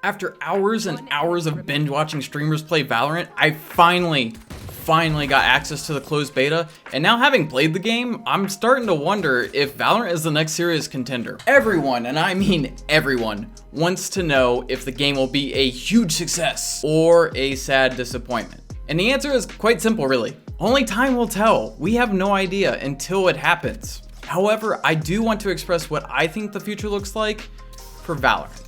After hours and hours of binge watching streamers play Valorant, I finally got access to the closed beta, and now having played the game, I'm starting to wonder if Valorant is the next serious contender. Everyone, and I mean everyone, wants to know if the game will be a huge success or a sad disappointment. And the answer is quite simple, really. Only time will tell. We have no idea until it happens. However, I do want to express what I think the future looks like for Valorant.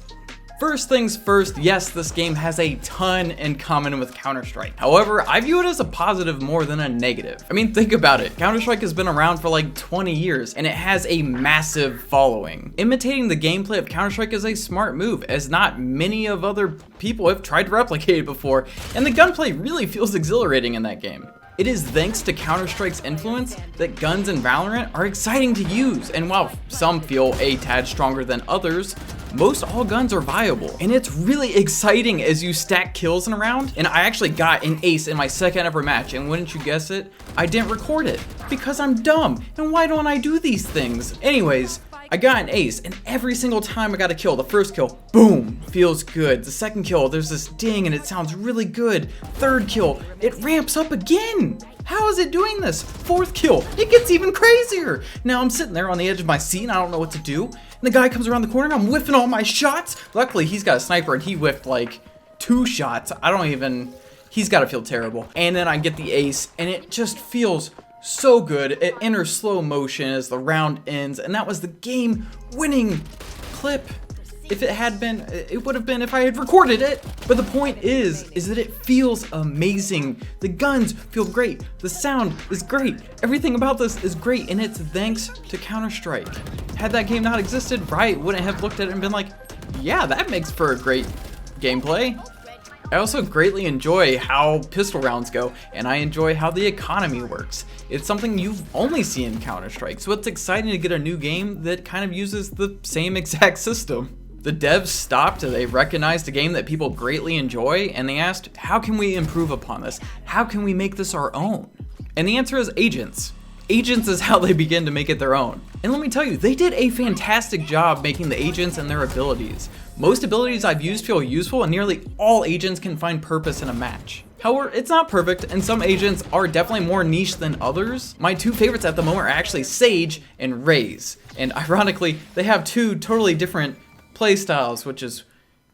First things first, yes, this game has a ton in common with Counter-Strike. However, I view it as a positive more than a negative. I mean, think about it. Counter-Strike has been around for like 20 years, and it has a massive following. Imitating the gameplay of Counter-Strike is a smart move, as not many of other people have tried to replicate it before, and the gunplay really feels exhilarating in that game. It is thanks to Counter-Strike's influence that guns in Valorant are exciting to use, and while some feel a tad stronger than others, most all guns are viable. And it's really exciting as you stack kills in a round, and I actually got an ace in my second ever match, and wouldn't you guess it, I didn't record it, because I'm dumb, and why don't I do these things? Anyways, I got an ace, and every single time I got a kill, the first kill, boom, feels good. The second kill, there's this ding and it sounds really good. Third kill, it ramps up again. How is it doing this? Fourth kill, it gets even crazier. Now I'm sitting there on the edge of my seat and I don't know what to do. And the guy comes around the corner and I'm whiffing all my shots. Luckily, he's got a sniper and he whiffed like 2 shots. He's gotta feel terrible. And then I get the ace and it just feels so good. It enters slow motion as the round ends, and that was the game-winning clip. If it had been, it would have been if I had recorded it. But the point is that it feels amazing. The guns feel great. The sound is great. Everything about this is great, and it's thanks to Counter-Strike. Had that game not existed, Riot wouldn't have looked at it and been like, yeah, that makes for a great gameplay. I also greatly enjoy how pistol rounds go, and I enjoy how the economy works. It's something you've only seen in Counter-Strike, so it's exciting to get a new game that kind of uses the same exact system. The devs stopped, they recognized a game that people greatly enjoy, and they asked, how can we improve upon this? How can we make this our own? And the answer is agents. Agents is how they begin to make it their own. And let me tell you, they did a fantastic job making the agents and their abilities. Most abilities I've used feel useful, and nearly all agents can find purpose in a match. However, it's not perfect, and some agents are definitely more niche than others. My 2 favorites at the moment are actually Sage and Raze. And ironically, they have 2 totally different playstyles, which is,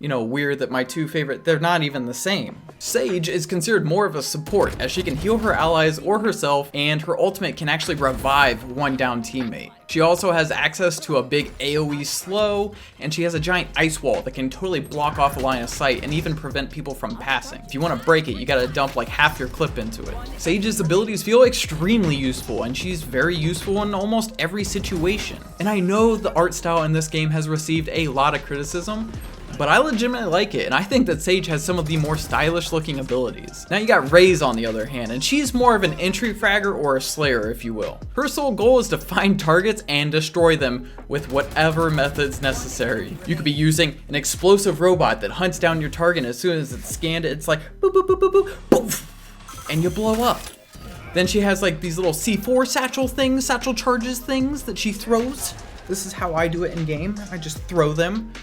weird that my 2 favorite, they're not even the same. Sage is considered more of a support, as she can heal her allies or herself, and her ultimate can actually revive one down teammate. She also has access to a big AoE slow, and she has a giant ice wall that can totally block off a line of sight and even prevent people from passing. If you want to break it, you gotta dump like half your clip into it. Sage's abilities feel extremely useful, and she's very useful in almost every situation. And I know the art style in this game has received a lot of criticism, but I legitimately like it, and I think that Sage has some of the more stylish looking abilities. Now you got Raze on the other hand, and she's more of an entry fragger or a slayer, if you will. Her sole goal is to find targets and destroy them with whatever methods necessary. You could be using an explosive robot that hunts down your target, and as soon as it's scanned, it's like boop, boop, boop, boop, boop, poof, and you blow up. Then she has like these little C4 satchel charges things that she throws. This is how I do it in game. I just throw them.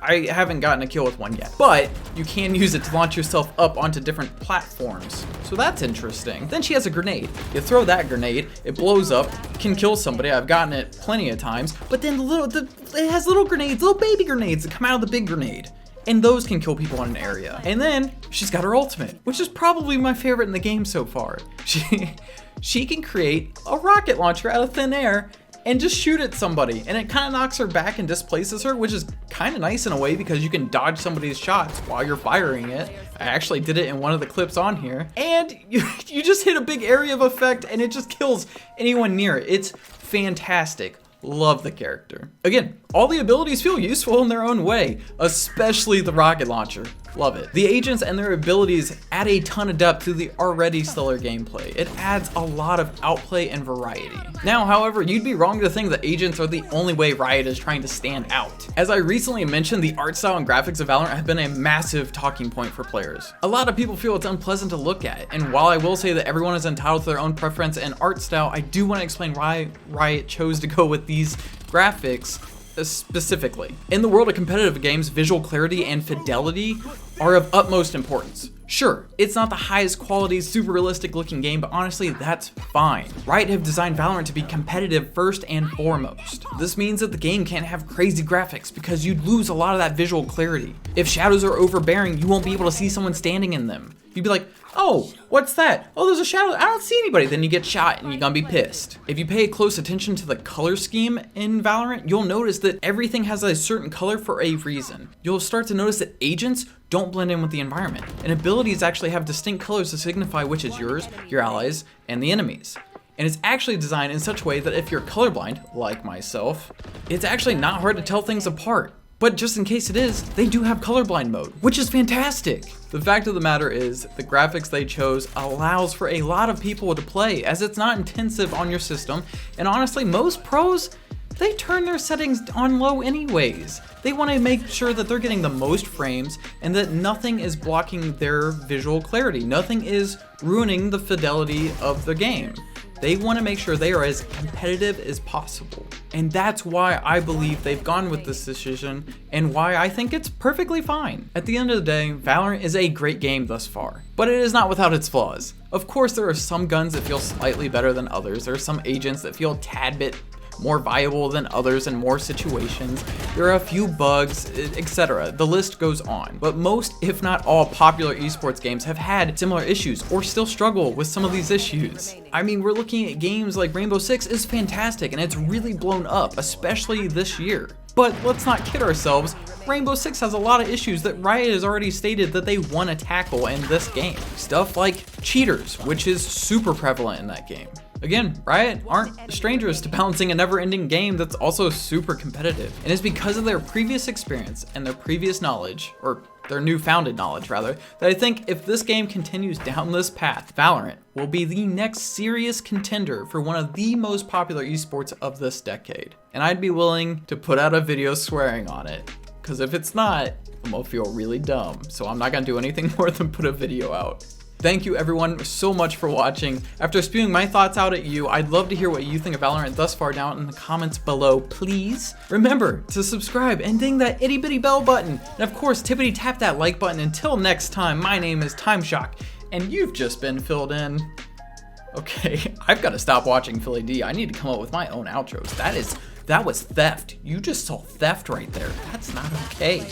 I haven't gotten a kill with one yet, but you can use it to launch yourself up onto different platforms. So that's interesting. Then she has a grenade. You throw that grenade, it blows up, can kill somebody. I've gotten it plenty of times, but then it has little grenades, little baby grenades that come out of the big grenade. And those can kill people in an area. And then she's got her ultimate, which is probably my favorite in the game so far. She can create a rocket launcher out of thin air and just shoot at somebody, and it kind of knocks her back and displaces her, which is kind of nice in a way because you can dodge somebody's shots while you're firing it. I actually did it in one of the clips on here, and you just hit a big area of effect and it just kills anyone near it. It's fantastic. Love the character. Again, all the abilities feel useful in their own way, especially the rocket launcher. Love it. The agents and their abilities add a ton of depth to the already stellar gameplay. It adds a lot of outplay and variety. Now, however, you'd be wrong to think that agents are the only way Riot is trying to stand out. As I recently mentioned, the art style and graphics of Valorant have been a massive talking point for players. A lot of people feel it's unpleasant to look at, and while I will say that everyone is entitled to their own preference and art style, I do want to explain why Riot chose to go with these graphics specifically. In the world of competitive games, visual clarity and fidelity are of utmost importance. Sure, it's not the highest quality, super realistic looking game, but honestly, that's fine. Riot have designed Valorant to be competitive first and foremost. This means that the game can't have crazy graphics because you'd lose a lot of that visual clarity. If shadows are overbearing, you won't be able to see someone standing in them. You'd be like, oh, what's that? Oh, there's a shadow, I don't see anybody. Then you get shot and you're gonna be pissed. If you pay close attention to the color scheme in Valorant, you'll notice that everything has a certain color for a reason. You'll start to notice that agents don't blend in with the environment, and abilities actually have distinct colors to signify which is yours, your allies, and the enemies. And it's actually designed in such a way that if you're colorblind, like myself, it's actually not hard to tell things apart. But just in case it is, they do have colorblind mode, which is fantastic. The fact of the matter is, the graphics they chose allows for a lot of people to play, as it's not intensive on your system, and honestly, most pros, they turn their settings on low anyways. They want to make sure that they're getting the most frames and that nothing is blocking their visual clarity. Nothing is ruining the fidelity of the game. They want to make sure they are as competitive as possible. And that's why I believe they've gone with this decision and why I think it's perfectly fine. At the end of the day, Valorant is a great game thus far, but it is not without its flaws. Of course, there are some guns that feel slightly better than others. There are some agents that feel a tad bit more viable than others in more situations. There are a few bugs, etc. The list goes on. But most, if not all, popular esports games have had similar issues or still struggle with some of these issues. I mean, we're looking at games like Rainbow Six is fantastic and it's really blown up, especially this year. But let's not kid ourselves, Rainbow Six has a lot of issues that Riot has already stated that they want to tackle in this game. Stuff like cheaters, which is super prevalent in that game. Again, Riot aren't strangers to balancing a never-ending game that's also super competitive. And it's because of their previous experience and their previous knowledge, or their newfounded knowledge rather, that I think if this game continues down this path, Valorant will be the next serious contender for one of the most popular esports of this decade. And I'd be willing to put out a video swearing on it, because if it's not, I'm gonna feel really dumb. So I'm not gonna do anything more than put a video out. Thank you everyone so much for watching. After spewing my thoughts out at you, I'd love to hear what you think of Valorant thus far down in the comments below, please. Remember to subscribe and ding that itty bitty bell button. And of course, tippity tap that like button. Until next time, my name is ThymeShock, and you've just been filled in. Okay, I've got to stop watching Philly D. I need to come up with my own outros. That was theft. You just saw theft right there. That's not okay.